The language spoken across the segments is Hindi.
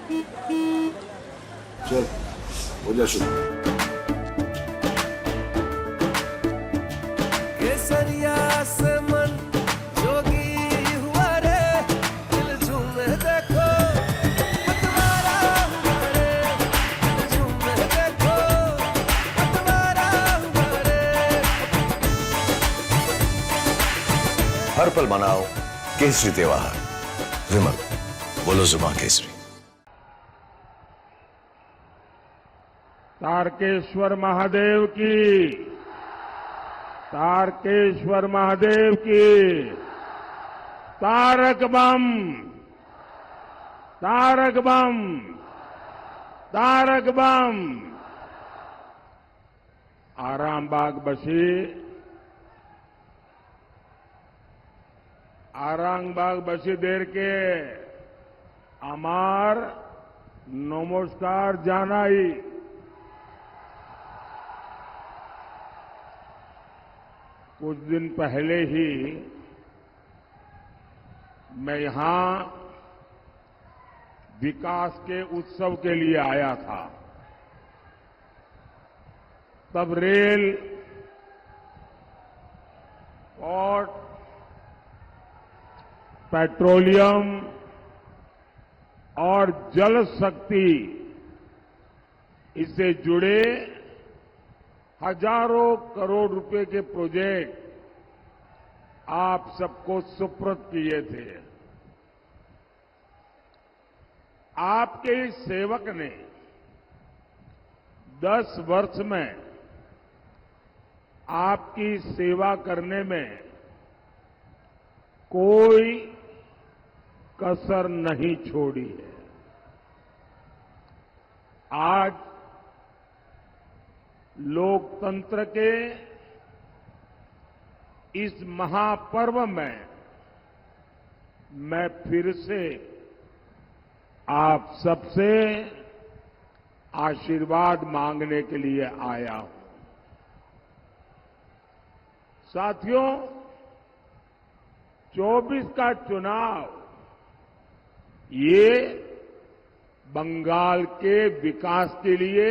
चल हो जा शुरू। केसरिया से मन जोगी हुआ रे, दिल झूमे देखो पतवारा हुआ रे, दिल झूमे देखो पतवारा हुआ रे। हर पल मनाओ केसरी त्योहार। विमल, बोलो जुबान केसरी। तारकेश्वर महादेव की, तारकेश्वर महादेव की। तारक बम, तारक बम, तारक बम। आरामबाग बसी, आरामबाग बसी देर के আমার নমস্কার জানাই। कुछ दिन पहले ही मैं यहां विकास के उत्सव के लिए आया था। तब रेल, पोर्ट, पेट्रोलियम और जल शक्ति, इससे जुड़े हजारों करोड़ रुपए के प्रोजेक्ट आप सबको सुपुर्द किए थे। आपके इस सेवक ने 10 वर्ष में आपकी सेवा करने में कोई कसर नहीं छोड़ी है। आज लोकतंत्र के इस महापर्व में मैं फिर से आप सबसे आशीर्वाद मांगने के लिए आया हूं। साथियों, 24 का चुनाव ये बंगाल के विकास के लिए,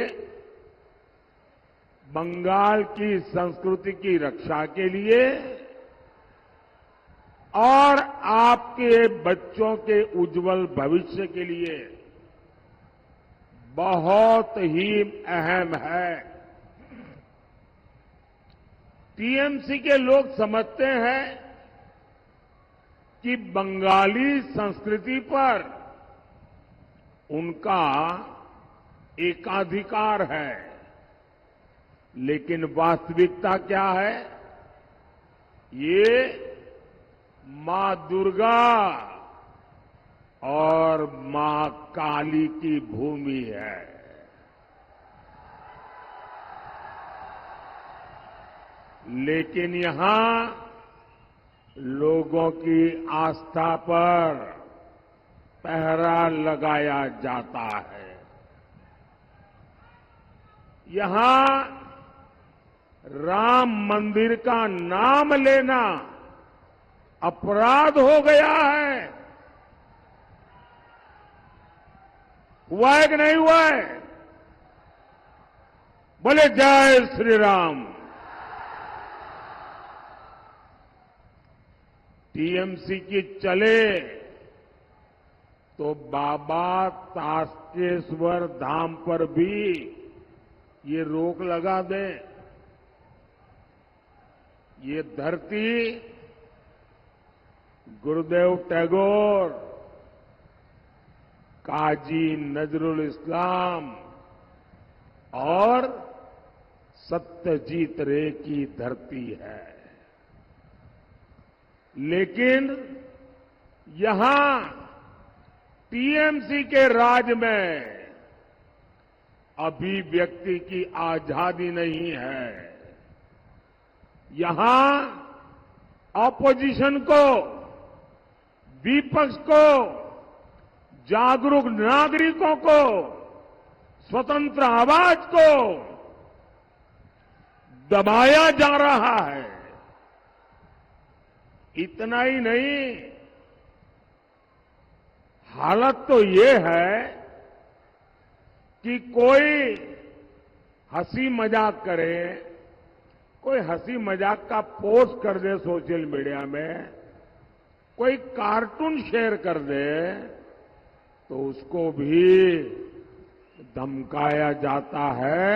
बंगाल की संस्कृति की रक्षा के लिए और आपके बच्चों के उज्जवल भविष्य के लिए बहुत ही अहम है। टीएमसी के लोग समझते हैं कि बंगाली संस्कृति पर उनका एकाधिकार है, लेकिन वास्तविकता क्या है? ये मां दुर्गा और मां काली की भूमि है। लेकिन यहां लोगों की आस्था पर पहरा लगाया जाता है। यहां राम मंदिर का नाम लेना अपराध हो गया है। हुआ है कि नहीं हुआ है? बोले जय श्री राम। टीएमसी की चले तो बाबा तारकेश्वर धाम पर भी ये रोक लगा दे। ये धरती गुरुदेव टैगोर, काजी नजरुल इस्लाम और सत्यजीत रे की धरती है। लेकिन यहां टीएमसी के राज में अभिव्यक्ति की आजादी नहीं है। यहां ऑपोजिशन को, विपक्ष को, जागरूक नागरिकों को, स्वतंत्र आवाज को दबाया जा रहा है। इतना ही नहीं, हालत तो ये है कि कोई हंसी मजाक करे, कोई हंसी मजाक का पोस्ट कर दे सोशल मीडिया में, कोई कार्टून शेयर कर दे, तो उसको भी धमकाया जाता है,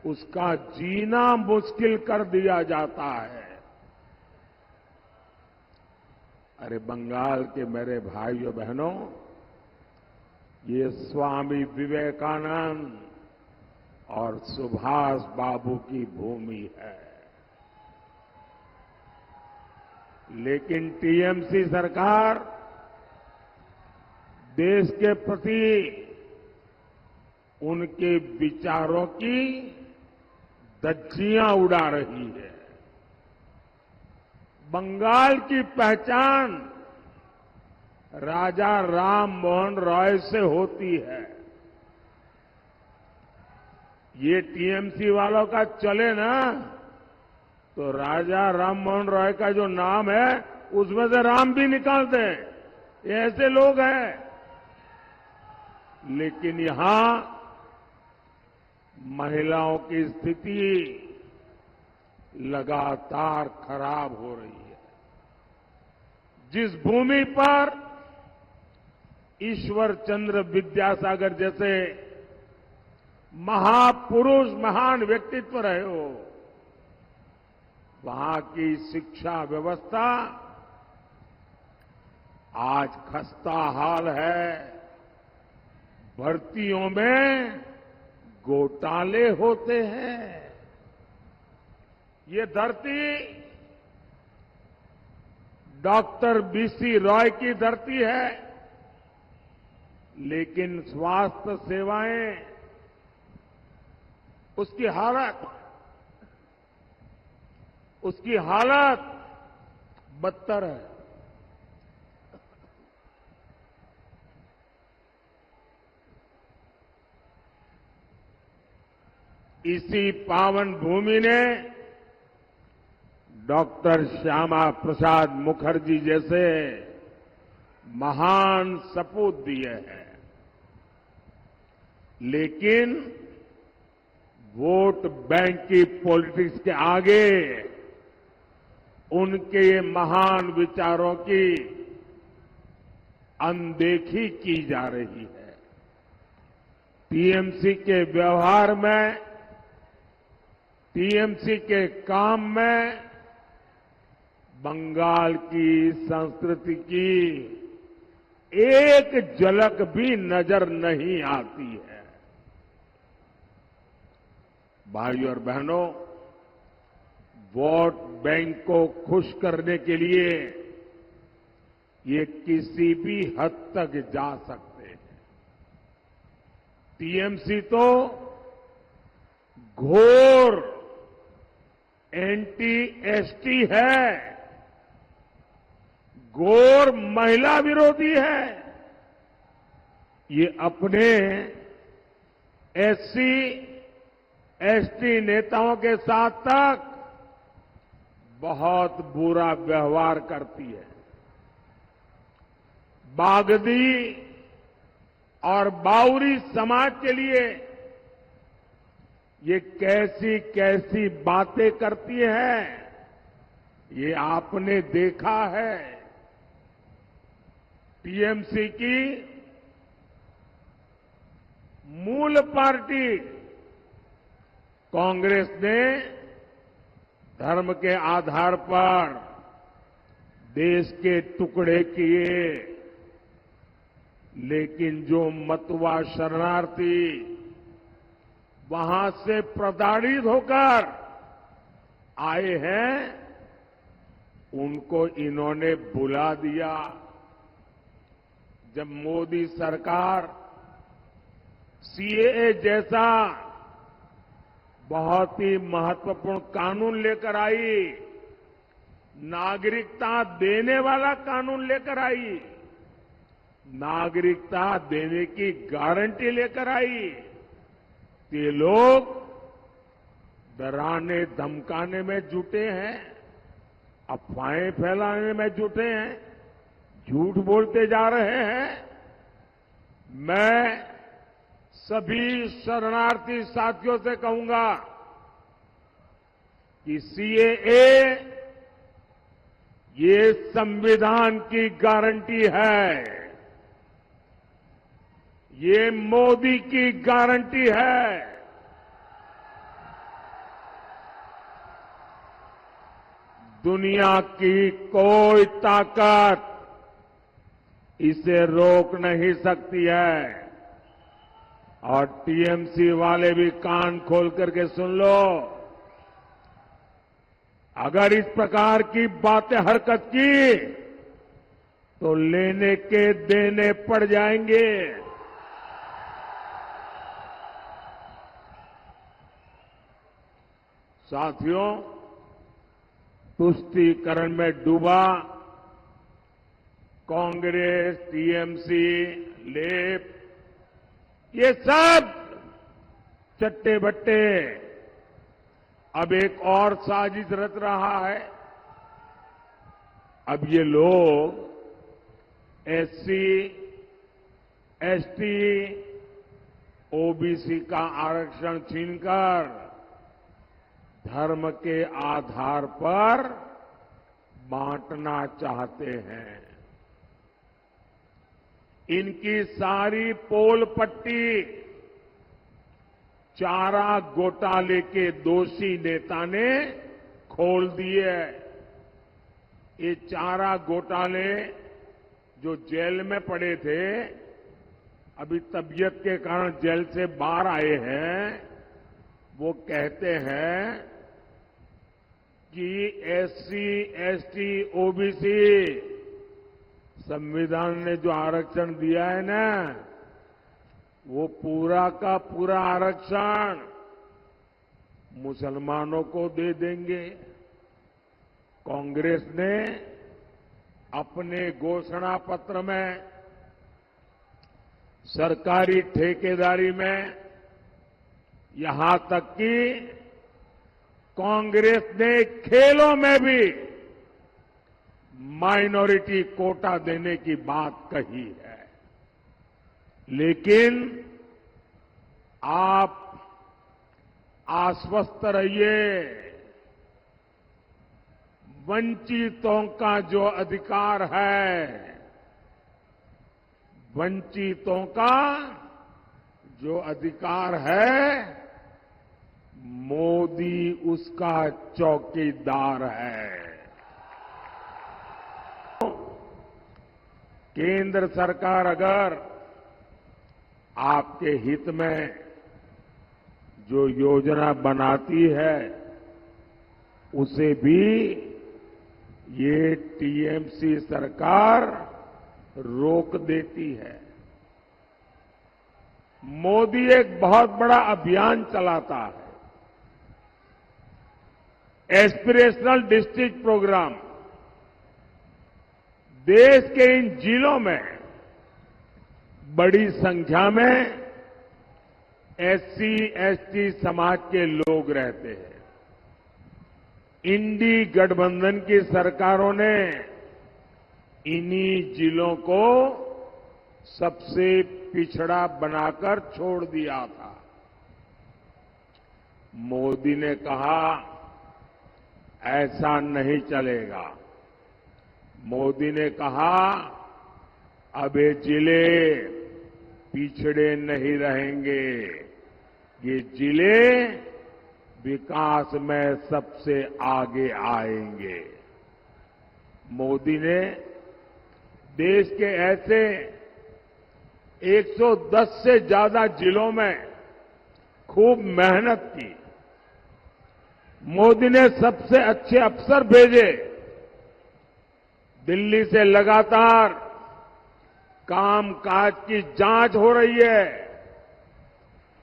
उसका जीना मुश्किल कर दिया जाता है। अरे बंगाल के मेरे भाइयों बहनों, ये स्वामी विवेकानंद और सुभाष बाबू की भूमि है। लेकिन टीएमसी सरकार देश के प्रति उनके विचारों की धज्जियां उड़ा रही है। बंगाल की पहचान राजा राम मोहन रॉय से होती है। ये टीएमसी वालों का चले ना, तो राजा राम मोहन रॉय का जो नाम है उसमें से राम भी निकाल दें, ये ऐसे लोग हैं। लेकिन यहां महिलाओं की स्थिति लगातार खराब हो रही है। जिस भूमि पर ईश्वर चंद्र विद्यासागर जैसे महापुरुष, महान व्यक्तित्व रहे हो, वहां की शिक्षा व्यवस्था आज खस्ता हाल है। भर्तियों में घोटाले होते हैं। ये धरती डॉक्टर बीसी रॉय की धरती है, लेकिन स्वास्थ्य सेवाएं, उसकी हालत बदतर है। इसी पावन भूमि ने डॉक्टर श्यामा प्रसाद मुखर्जी जैसे महान सपूत दिए हैं। लेकिन वोट बैंक की पॉलिटिक्स के आगे उनके ये महान विचारों की अनदेखी की जा रही है। टीएमसी के व्यवहार में, टीएमसी के काम में बंगाल की संस्कृति की एक झलक भी नजर नहीं आती है। भाइयों और बहनों, वोट बैंक को खुश करने के लिए ये किसी भी हद तक जा सकते हैं। टीएमसी तो घोर एंटी एसटी है, घोर महिला विरोधी है। ये अपने एससी एसटी नेताओं के साथ तक बहुत बुरा व्यवहार करती है। बागदी और बाउरी समाज के लिए ये कैसी कैसी बातें करती है, ये आपने देखा है। टीएमसी की मूल पार्टी कांग्रेस ने धर्म के आधार पर देश के टुकड़े किए, लेकिन जो मतवा शरणार्थी वहां से प्रताड़ित होकर आए हैं, उनको इन्होंने बुला दिया। जब मोदी सरकार सीएए जैसा बहुत ही महत्वपूर्ण कानून लेकर आई, नागरिकता देने वाला कानून लेकर आई, नागरिकता देने की गारंटी लेकर आई, ये लोग डराने धमकाने में जुटे हैं, अफवाहें फैलाने में जुटे हैं, झूठ बोलते जा रहे हैं। मैं सभी शरणार्थी साथियों से कहूंगा कि सीएए ये संविधान की गारंटी है, ये मोदी की गारंटी है। दुनिया की कोई ताकत इसे रोक नहीं सकती है। और टीएमसी वाले भी कान खोल करके सुन लो, अगर इस प्रकार की बातें हरकत की तो लेने के देने पड़ जाएंगे। साथियों, तुष्टीकरण में डूबा कांग्रेस, टीएमसी, लेप, ये सब चट्टे बट्टे अब एक और साजिश रच रहा है। अब ये लोग एससी, एसटी, ओबीसी का आरक्षण छीनकर धर्म के आधार पर बांटना चाहते हैं। इनकी सारी पोल पट्टी चारा घोटाले के दोषी नेता ने खोल दी है। ये चारा घोटाले जो जेल में पड़े थे, अभी तबीयत के कारण जेल से बाहर आए हैं, वो कहते हैं कि एससी, एसटी, ओबीसी संविधान ने जो आरक्षण दिया है ना, वो पूरा का पूरा आरक्षण मुसलमानों को दे देंगे। कांग्रेस ने अपने घोषणा पत्र में सरकारी ठेकेदारी में, यहां तक कि कांग्रेस ने खेलों में भी माइनॉरिटी कोटा देने की बात कही है। लेकिन आप आश्वस्त रहिए, वंचितों का जो अधिकार है, वंचितों का जो अधिकार है, मोदी उसका चौकीदार है। केंद्र सरकार अगर आपके हित में जो योजना बनाती है, उसे भी ये टीएमसी सरकार रोक देती है। मोदी एक बहुत बड़ा अभियान चलाता है, एस्पिरेशनल डिस्ट्रिक्ट प्रोग्राम। देश के इन जिलों में बड़ी संख्या में एससी, एसटी समाज के लोग रहते हैं। इंडी गठबंधन की सरकारों ने इन्हीं जिलों को सबसे पिछड़ा बनाकर छोड़ दिया था। मोदी ने कहा ऐसा नहीं चलेगा। मोदी ने कहा अब ये जिले पिछड़े नहीं रहेंगे, ये जिले विकास में सबसे आगे आएंगे। मोदी ने देश के ऐसे 110 से ज्यादा जिलों में खूब मेहनत की। मोदी ने सबसे अच्छे अफसर भेजे। दिल्ली से लगातार कामकाज की जांच हो रही है।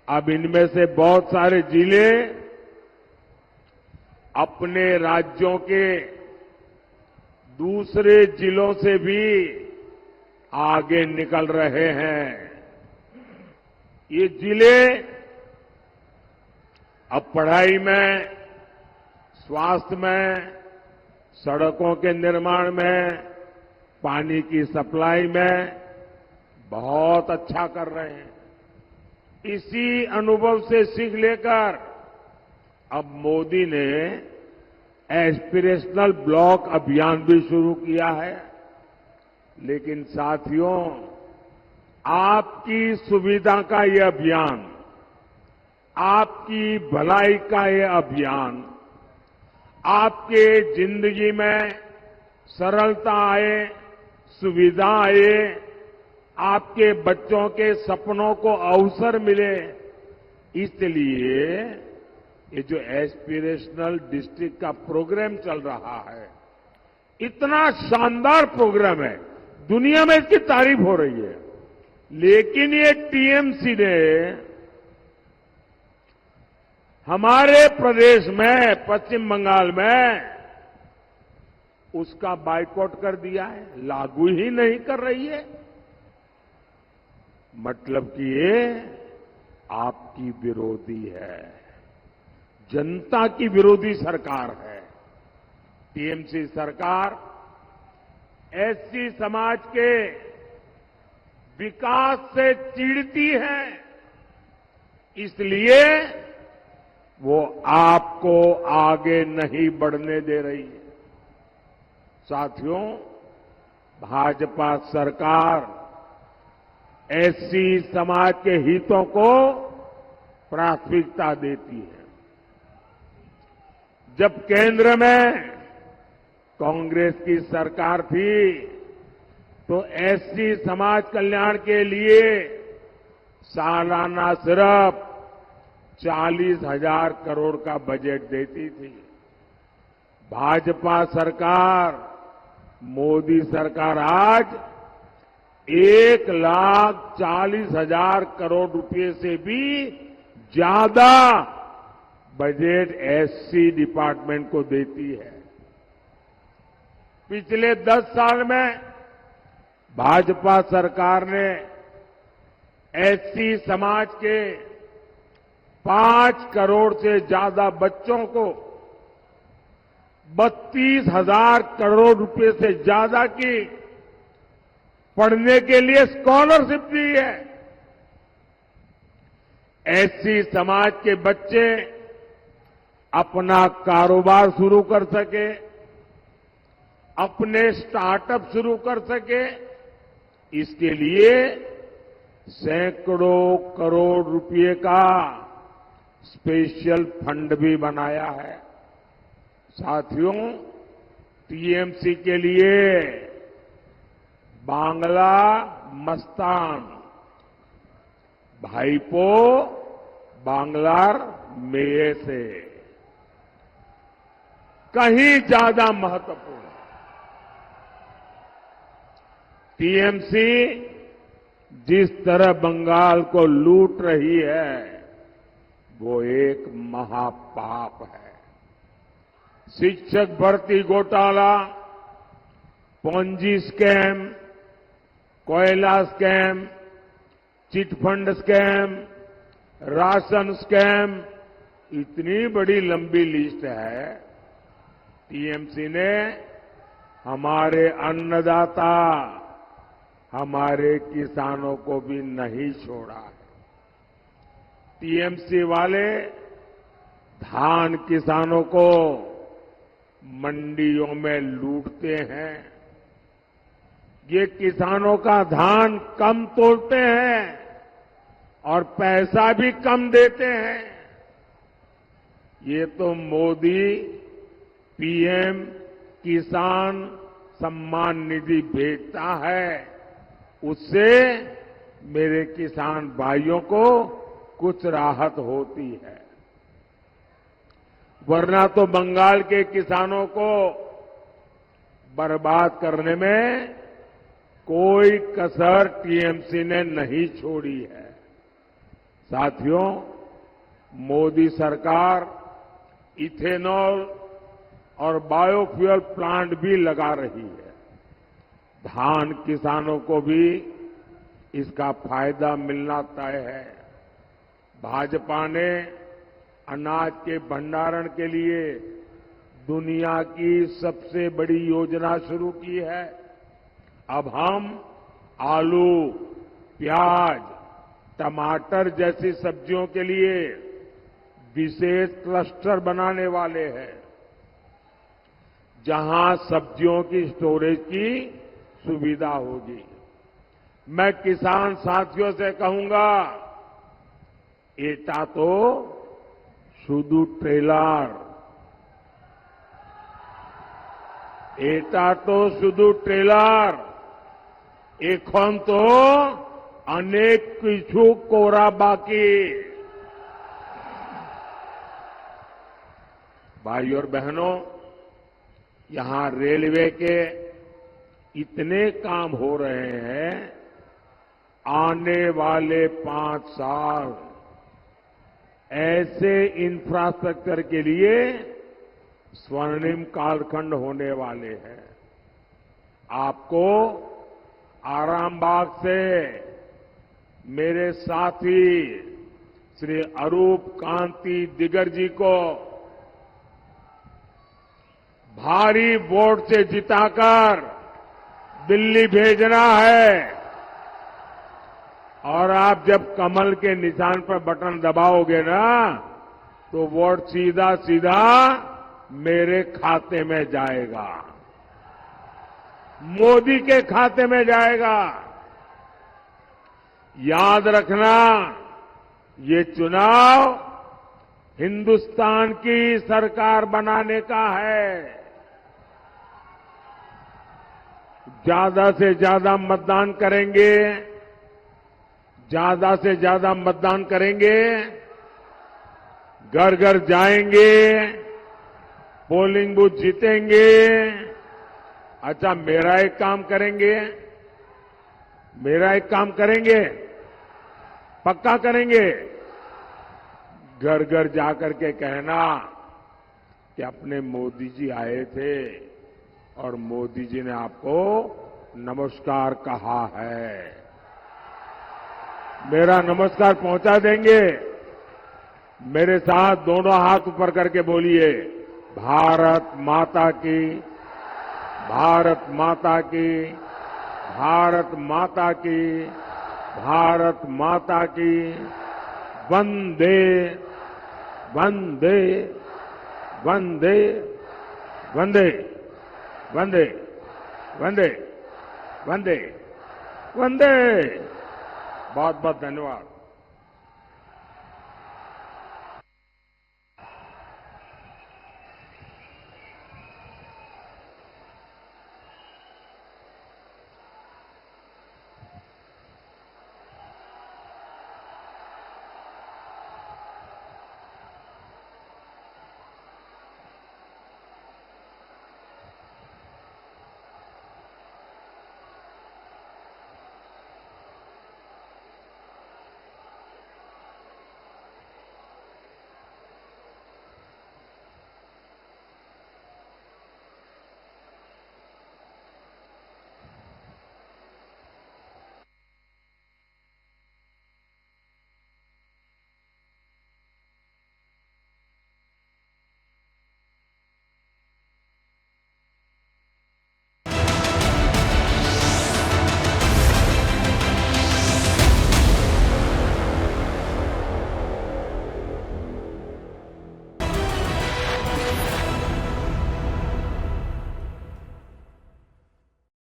अब इनमें से बहुत सारे जिले अपने राज्यों के दूसरे जिलों से भी आगे निकल रहे हैं। ये जिले अब पढ़ाई में, स्वास्थ्य में, सड़कों के निर्माण में, पानी की सप्लाई में बहुत अच्छा कर रहे हैं। इसी अनुभव से सीख लेकर अब मोदी ने एस्पिरेशनल ब्लॉक अभियान भी शुरू किया है। लेकिन साथियों, आपकी सुविधा का ये अभियान, आपकी भलाई का ये अभियान, आपके जिंदगी में सरलता आए, सुविधा आए, आपके बच्चों के सपनों को अवसर मिले, इसलिए ये जो एस्पिरेशनल डिस्ट्रिक्ट का प्रोग्राम चल रहा है, इतना शानदार प्रोग्राम है, दुनिया में इसकी तारीफ हो रही है। लेकिन ये टीएमसी ने हमारे प्रदेश में, पश्चिम बंगाल में, उसका बायकॉट कर दिया है, लागू ही नहीं कर रही है। मतलब कि ये आपकी विरोधी है, जनता की विरोधी सरकार है। टीएमसी सरकार एससी समाज के विकास से चिढ़ती है, इसलिए वो आपको आगे नहीं बढ़ने दे रही है। साथियों, भाजपा सरकार एससी समाज के हितों को प्राथमिकता देती है। जब केंद्र में कांग्रेस की सरकार थी तो एससी समाज कल्याण के लिए सालाना सिर्फ 40,000 करोड़ का बजट देती थी। भाजपा सरकार, मोदी सरकार आज 1,40,000 करोड़ रुपए से भी ज्यादा बजट एससी डिपार्टमेंट को देती है। पिछले 10 साल में भाजपा सरकार ने एससी समाज के 5 करोड़ से ज्यादा बच्चों को 32,000 करोड़ रुपए से ज्यादा की पढ़ने के लिए स्कॉलरशिप दी है। एससी समाज के बच्चे अपना कारोबार शुरू कर सके, अपने स्टार्टअप शुरू कर सके, इसके लिए सैकड़ों करोड़ रुपए का स्पेशल फंड भी बनाया है। साथियों, टीएमसी के लिए बांग्ला मस्तान, भाईपो बांग्लार मेये से कहीं ज्यादा महत्वपूर्ण है। टीएमसी जिस तरह बंगाल को लूट रही है, वो एक महापाप है। शिक्षक भर्ती घोटाला, पोंजी स्कैम, कोयला scam, chit fund scam, ration scam, इतनी बड़ी लंबी लिस्ट है। टीएमसी ने हमारे अन्नदाता, हमारे किसानों को भी नहीं छोड़ा है। टीएमसी वाले धान किसानों को मंडियों में लूटते हैं। ये किसानों का धान कम तोलते हैं और पैसा भी कम देते हैं। ये तो मोदी पीएम किसान सम्मान निधि भेजता है, उससे मेरे किसान भाइयों को कुछ राहत होती है। वरना तो बंगाल के किसानों को बर्बाद करने में कोई कसर टीएमसी ने नहीं छोड़ी है। साथियों, मोदी सरकार इथेनॉल और बायोफ्यूल प्लांट भी लगा रही है। धान किसानों को भी इसका फायदा मिलना तय है। भाजपा ने अनाज के भंडारण के लिए दुनिया की सबसे बड़ी योजना शुरू की है। अब हम आलू, प्याज, टमाटर जैसी सब्जियों के लिए विशेष क्लस्टर बनाने वाले हैं, जहां सब्जियों की स्टोरेज की सुविधा होगी। मैं किसान साथियों से कहूंगा, एटा तो शुद्ध ट्रेलर, एटा तो शुद्ध ट्रेलर, एखन तो अनेक किछु कोरा बाकी। भाइयों और बहनों, यहां रेलवे के इतने काम हो रहे हैं, आने वाले 5 साल ऐसे इंफ्रास्ट्रक्चर के लिए स्वर्णिम कालखंड होने वाले हैं। आपको आरामबाग से मेरे साथी श्री अरूप कांति दिगर जी को भारी वोट से जिताकर दिल्ली भेजना है, और आप जब कमल के निशान पर बटन दबाओगे ना, तो वोट सीधा सीधा मेरे खाते में जाएगा, मोदी के खाते में जाएगा। याद रखना, ये चुनाव हिंदुस्तान की सरकार बनाने का है। ज्यादा से ज्यादा मतदान करेंगे, ज्यादा से ज्यादा मतदान करेंगे, घर घर जाएंगे, पोलिंग बूथ जीतेंगे। अच्छा, मेरा एक काम करेंगे, पक्का करेंगे। घर घर जाकर के कहना कि अपने मोदी जी आए थे और मोदी जी ने आपको नमस्कार कहा है। मेरा नमस्कार पहुंचा देंगे। मेरे साथ दोनों हाथ ऊपर करके बोलिए, भारत माता की, भारत माता की, भारत माता की, भारत माता की, वंदे वंदे वंदे वंदे वंदे वंदे वंदे वंदे। बहुत बहुत धन्यवाद।